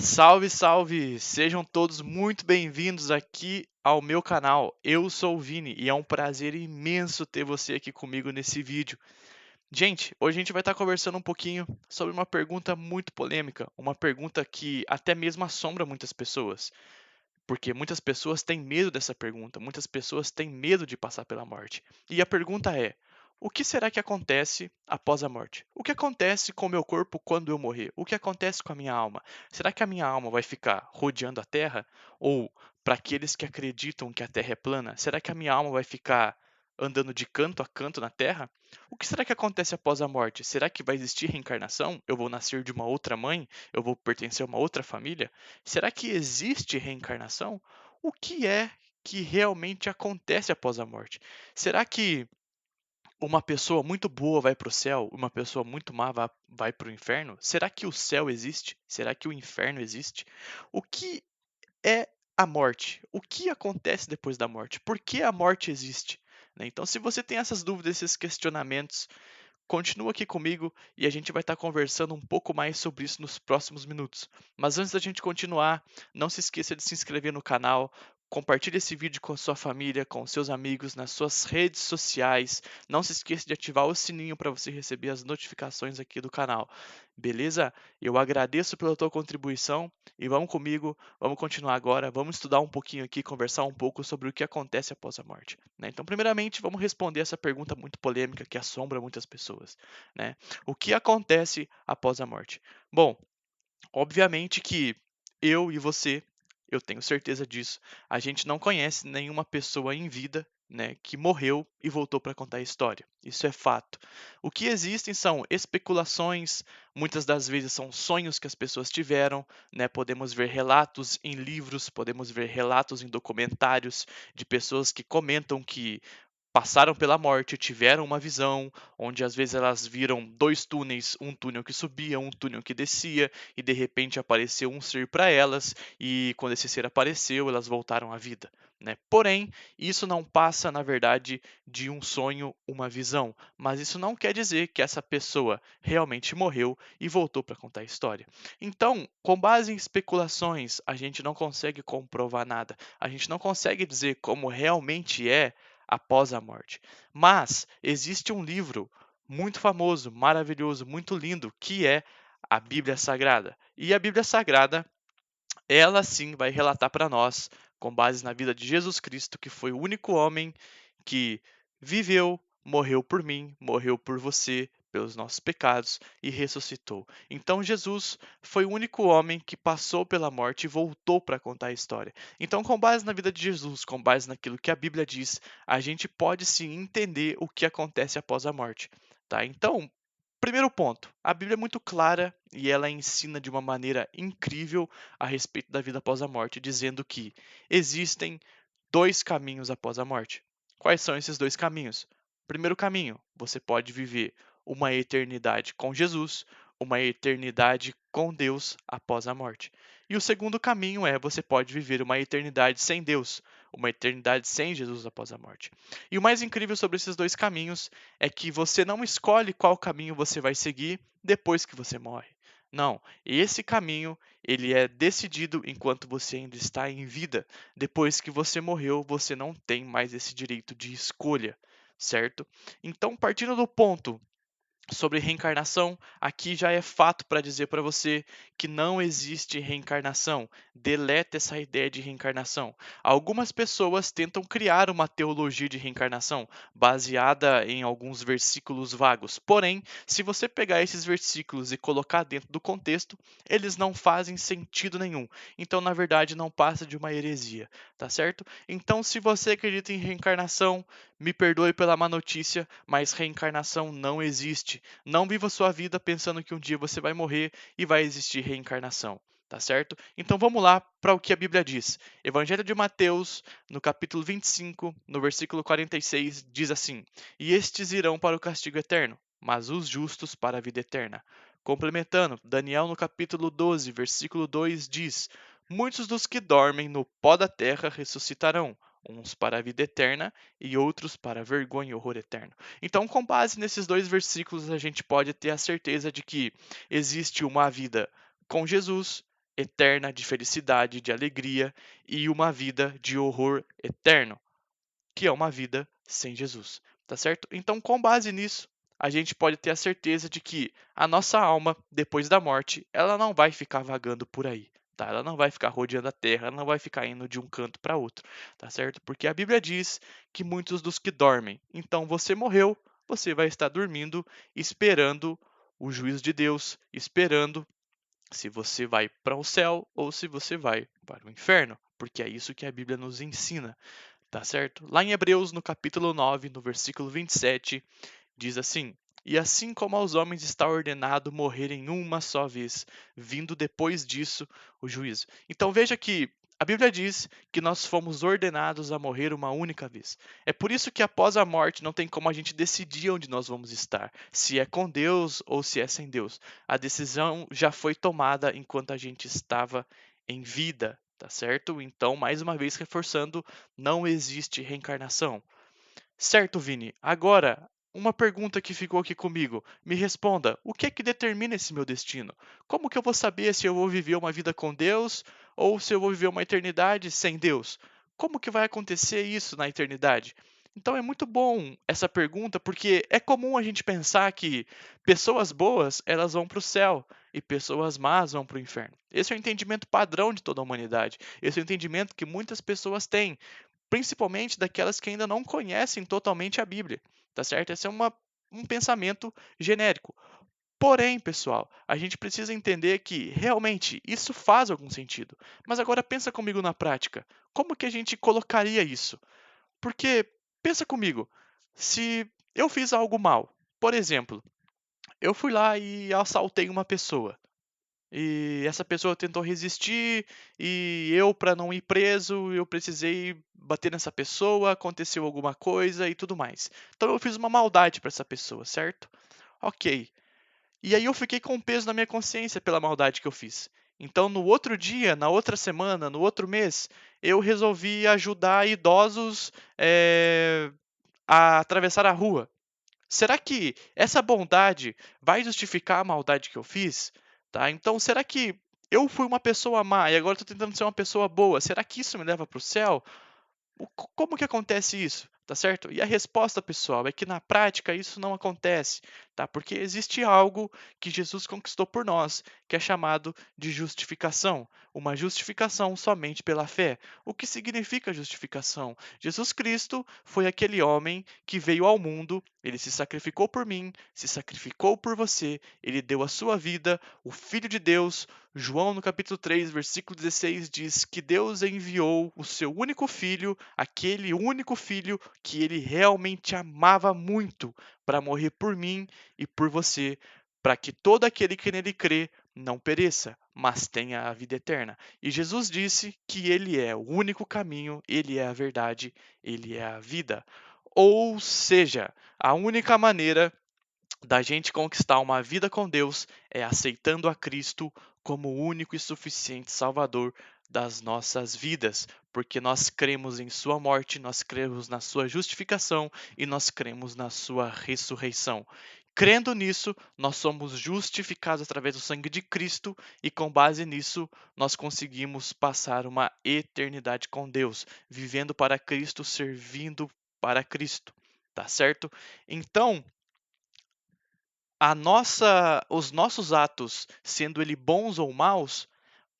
Salve, salve! Sejam todos muito bem-vindos aqui ao meu canal. Eu sou o Vini e é um prazer imenso ter você aqui comigo nesse vídeo. Gente, hoje a gente vai estar conversando um pouquinho sobre uma pergunta muito polêmica, uma pergunta que até mesmo assombra muitas pessoas, porque muitas pessoas têm medo dessa pergunta, muitas pessoas têm medo de passar pela morte. E a pergunta é: o que será que acontece após a morte? O que acontece com o meu corpo quando eu morrer? O que acontece com a minha alma? Será que a minha alma vai ficar rodeando a terra? Ou, para aqueles que acreditam que a terra é plana, será que a minha alma vai ficar andando de canto a canto na terra? O que será que acontece após a morte? Será que vai existir reencarnação? Eu vou nascer de uma outra mãe? Eu vou pertencer a uma outra família? Será que existe reencarnação? O que é que realmente acontece após a morte? Será que uma pessoa muito boa vai para o céu, uma pessoa muito má vai para o inferno? Será que o céu existe? Será que o inferno existe? O que é a morte? O que acontece depois da morte? Por que a morte existe? Né? Então, se você tem essas dúvidas, esses questionamentos, continua aqui comigo e a gente vai estar conversando um pouco mais sobre isso nos próximos minutos. Mas antes da gente continuar, não se esqueça de se inscrever no canal, compartilhe esse vídeo com sua família, com seus amigos, nas suas redes sociais. Não se esqueça de ativar o sininho para você receber as notificações aqui do canal. Beleza? Eu agradeço pela tua contribuição e vamos comigo, vamos continuar agora, vamos estudar um pouquinho aqui, conversar um pouco sobre o que acontece após a morte. Né? Então, primeiramente, vamos responder essa pergunta muito polêmica que assombra muitas pessoas. Né? O que acontece após a morte? Bom, obviamente que eu e você, eu tenho certeza disso, a gente não conhece nenhuma pessoa em vida, né, que morreu e voltou para contar a história. Isso é fato. O que existem são especulações, muitas das vezes são sonhos que as pessoas tiveram, né? Podemos ver relatos em livros, podemos ver relatos em documentários de pessoas que comentam que passaram pela morte, tiveram uma visão, onde às vezes elas viram dois túneis, um túnel que subia, um túnel que descia, e de repente apareceu um ser para elas, e quando esse ser apareceu, elas voltaram à vida. Né? Porém, isso não passa, na verdade, de um sonho, uma visão, mas isso não quer dizer que essa pessoa realmente morreu e voltou para contar a história. Então, com base em especulações, a gente não consegue comprovar nada, a gente não consegue dizer como realmente é após a morte. Mas existe um livro muito famoso, maravilhoso, muito lindo, que é a Bíblia Sagrada. E a Bíblia Sagrada, ela sim vai relatar para nós, com base na vida de Jesus Cristo, que foi o único homem que viveu, morreu por mim, morreu por você, pelos nossos pecados e ressuscitou. Então Jesus foi o único homem que passou pela morte e voltou para contar a história. Então, com base na vida de Jesus, com base naquilo que a Bíblia diz, a gente pode sim entender o que acontece após a morte. Tá? Então, primeiro ponto, a Bíblia é muito clara e ela ensina de uma maneira incrível a respeito da vida após a morte, dizendo que existem dois caminhos após a morte. Quais são esses dois caminhos? Primeiro caminho, você pode viver uma eternidade com Jesus, uma eternidade com Deus após a morte. E o segundo caminho é você pode viver uma eternidade sem Deus, uma eternidade sem Jesus após a morte. E o mais incrível sobre esses dois caminhos é que você não escolhe qual caminho você vai seguir depois que você morre. Não, esse caminho ele é decidido enquanto você ainda está em vida. Depois que você morreu, você não tem mais esse direito de escolha, certo? Então, partindo do ponto sobre reencarnação, aqui já é fato para dizer para você que não existe reencarnação. Deleta essa ideia de reencarnação. Algumas pessoas tentam criar uma teologia de reencarnação baseada em alguns versículos vagos. Porém, se você pegar esses versículos e colocar dentro do contexto, eles não fazem sentido nenhum. Então, na verdade, não passa de uma heresia, tá certo? Então, se você acredita em reencarnação, me perdoe pela má notícia, mas reencarnação não existe. Não viva sua vida pensando que um dia você vai morrer e vai existir reencarnação. Tá certo? Então vamos lá para o que a Bíblia diz. Evangelho de Mateus, no capítulo 25, no versículo 46, diz assim: E estes irão para o castigo eterno, mas os justos para a vida eterna. Complementando, Daniel, no capítulo 12, versículo 2, diz: Muitos dos que dormem no pó da terra ressuscitarão, uns para a vida eterna e outros para a vergonha e horror eterno. Então, com base nesses dois versículos, a gente pode ter a certeza de que existe uma vida com Jesus, eterna de felicidade, de alegria e uma vida de horror eterno, que é uma vida sem Jesus, tá certo? Então, com base nisso, a gente pode ter a certeza de que a nossa alma, depois da morte, ela não vai ficar vagando por aí, tá? Ela não vai ficar rodeando a terra, ela não vai ficar indo de um canto para outro, tá certo? Porque a Bíblia diz que muitos dos que dormem. Então, você morreu, você vai estar dormindo, esperando o juízo de Deus, esperando se você vai para o céu ou se você vai para o inferno, porque é isso que a Bíblia nos ensina. Tá certo? Lá em Hebreus, no capítulo 9, no versículo 27, diz assim: E assim como aos homens está ordenado morrerem uma só vez, vindo depois disso o juízo. Então veja que a Bíblia diz que nós fomos ordenados a morrer uma única vez. É por isso que após a morte não tem como a gente decidir onde nós vamos estar, se é com Deus ou se é sem Deus. A decisão já foi tomada enquanto a gente estava em vida, tá certo? Então, mais uma vez reforçando, não existe reencarnação. Certo, Vini. Agora, uma pergunta que ficou aqui comigo. Me responda, o que é que determina esse meu destino? Como que eu vou saber se eu vou viver uma vida com Deus ou se eu vou viver uma eternidade sem Deus? Como que vai acontecer isso na eternidade? Então é muito bom essa pergunta, porque é comum a gente pensar que pessoas boas, elas vão para o céu e pessoas más vão para o inferno. Esse é o entendimento padrão de toda a humanidade. Esse é o entendimento que muitas pessoas têm, principalmente daquelas que ainda não conhecem totalmente a Bíblia, tá certo? Esse é um pensamento genérico. Porém, pessoal, a gente precisa entender que realmente isso faz algum sentido. Mas agora pensa comigo na prática. Como que a gente colocaria isso? Porque pensa comigo, se eu fiz algo mal, por exemplo, eu fui lá e assaltei uma pessoa. E essa pessoa tentou resistir e eu, para não ir preso, eu precisei bater nessa pessoa, aconteceu alguma coisa e tudo mais. Então eu fiz uma maldade para essa pessoa, certo? Ok. E aí eu fiquei com um peso na minha consciência pela maldade que eu fiz. Então no outro dia, na outra semana, no outro mês, eu resolvi ajudar idosos a atravessar a rua. Será que essa bondade vai justificar a maldade que eu fiz? Tá? Então, será que eu fui uma pessoa má e agora estou tentando ser uma pessoa boa? Será que isso me leva para o céu? Como que acontece isso? Tá certo? E a resposta, pessoal, é que na prática isso não acontece, tá? Porque existe algo que Jesus conquistou por nós, que é chamado de justificação. Uma justificação somente pela fé. O que significa justificação? Jesus Cristo foi aquele homem que veio ao mundo, ele se sacrificou por mim, se sacrificou por você, ele deu a sua vida, o Filho de Deus. João, no capítulo 3, versículo 16, diz que Deus enviou o seu único filho, aquele único filho que ele realmente amava muito, para morrer por mim e por você, para que todo aquele que nele crê não pereça, mas tenha a vida eterna. E Jesus disse que ele é o único caminho, ele é a verdade, ele é a vida. Ou seja, a única maneira da gente conquistar uma vida com Deus é aceitando a Cristo como o único e suficiente Salvador das nossas vidas, porque nós cremos em Sua morte, nós cremos na Sua justificação e nós cremos na Sua ressurreição. Crendo nisso, nós somos justificados através do sangue de Cristo e, com base nisso, nós conseguimos passar uma eternidade com Deus, vivendo para Cristo, servindo para Cristo. Tá certo? Então, os nossos atos, sendo ele bons ou maus,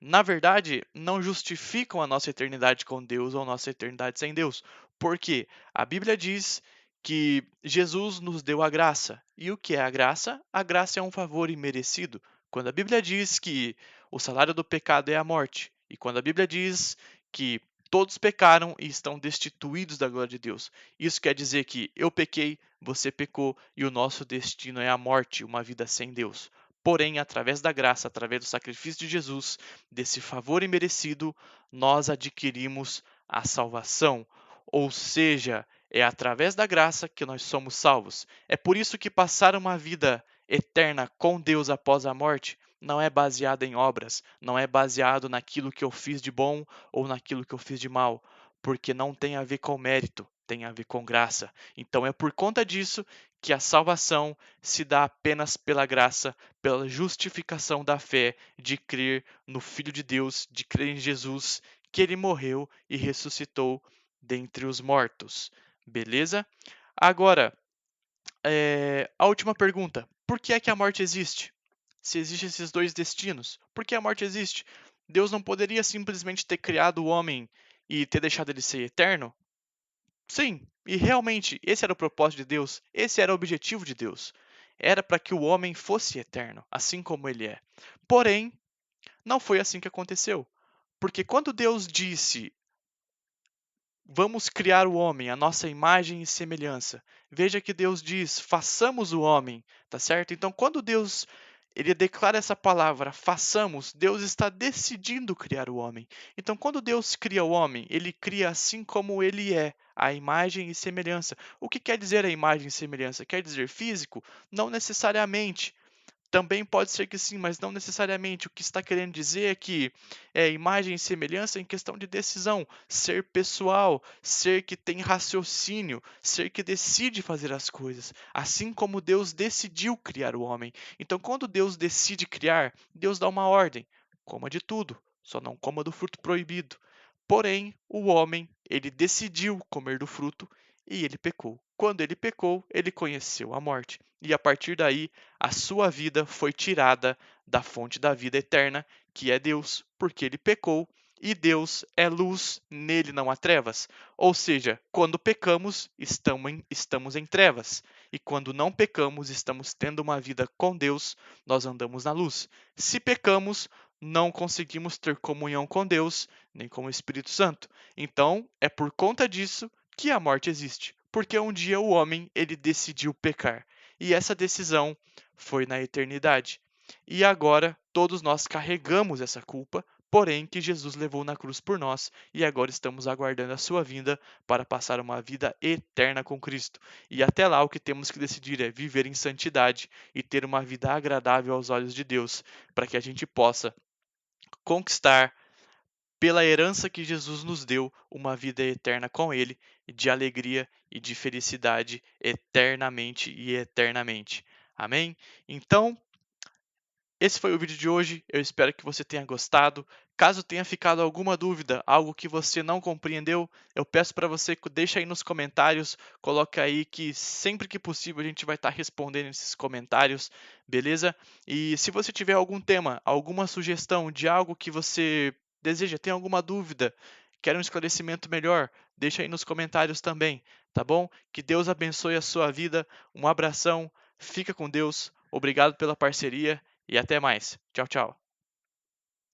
na verdade, não justificam a nossa eternidade com Deus ou a nossa eternidade sem Deus. Porque a Bíblia diz que Jesus nos deu a graça. E o que é a graça? A graça é um favor imerecido. Quando a Bíblia diz que o salário do pecado é a morte, e quando a Bíblia diz que todos pecaram e estão destituídos da glória de Deus, isso quer dizer que eu pequei, você pecou e o nosso destino é a morte, uma vida sem Deus. Porém, através da graça, através do sacrifício de Jesus, desse favor imerecido, nós adquirimos a salvação. Ou seja, é através da graça que nós somos salvos. É por isso que passar uma vida eterna com Deus após a morte não é baseado em obras, não é baseado naquilo que eu fiz de bom ou naquilo que eu fiz de mal. porque não tem a ver com mérito, tem a ver com graça. Então é por conta disso que a salvação se dá apenas pela graça, pela justificação da fé, de crer no Filho de Deus, de crer em Jesus, que ele morreu e ressuscitou dentre os mortos. Beleza? Agora, a última pergunta: por que é que a morte existe? Se existem esses dois destinos, por que a morte existe? Deus não poderia simplesmente ter criado o homem e ter deixado ele ser eterno? Sim, e realmente esse era o propósito de Deus, esse era o objetivo de Deus. Era para que o homem fosse eterno, assim como ele é. Porém, não foi assim que aconteceu. Porque quando Deus disse: vamos criar o homem, a nossa imagem e semelhança. Veja que Deus diz: façamos o homem, tá certo? Então, quando Deus ele declara essa palavra, façamos, Deus está decidindo criar o homem. Então, quando Deus cria o homem, ele cria assim como ele é, a imagem e semelhança. O que quer dizer a imagem e semelhança? Quer dizer físico? Não necessariamente. Também pode ser que sim, mas não necessariamente. O que está querendo dizer é que é imagem e semelhança em questão de decisão, ser pessoal, ser que tem raciocínio, ser que decide fazer as coisas, assim como Deus decidiu criar o homem. Então, quando Deus decide criar, Deus dá uma ordem: coma de tudo, só não coma do fruto proibido. Porém, o homem, ele decidiu comer do fruto e ele pecou. Quando ele pecou, ele conheceu a morte. E a partir daí, a sua vida foi tirada da fonte da vida eterna, que é Deus, porque ele pecou e Deus é luz, nele não há trevas. Ou seja, quando pecamos, estamos em trevas. E quando não pecamos, estamos tendo uma vida com Deus, nós andamos na luz. Se pecamos, não conseguimos ter comunhão com Deus, nem com o Espírito Santo. Então, é por conta disso que a morte existe, porque um dia o homem ele decidiu pecar, e essa decisão foi na eternidade. E agora todos nós carregamos essa culpa, porém que Jesus levou na cruz por nós, e agora estamos aguardando a sua vinda para passar uma vida eterna com Cristo. E até lá o que temos que decidir é viver em santidade e ter uma vida agradável aos olhos de Deus, para que a gente possa conquistar pela herança que Jesus nos deu, uma vida eterna com Ele, de alegria e de felicidade eternamente e eternamente. Amém? Então, esse foi o vídeo de hoje. Eu espero que você tenha gostado. Caso tenha ficado alguma dúvida, algo que você não compreendeu, eu peço para você que deixe aí nos comentários, coloque aí que sempre que possível a gente vai estar respondendo esses comentários, beleza? E se você tiver algum tema, alguma sugestão de algo que você deseja, tem alguma dúvida, quer um esclarecimento melhor, deixa aí nos comentários também, tá bom? Que Deus abençoe a sua vida. Um abração, fica com Deus. Obrigado pela parceria e até mais. Tchau, tchau.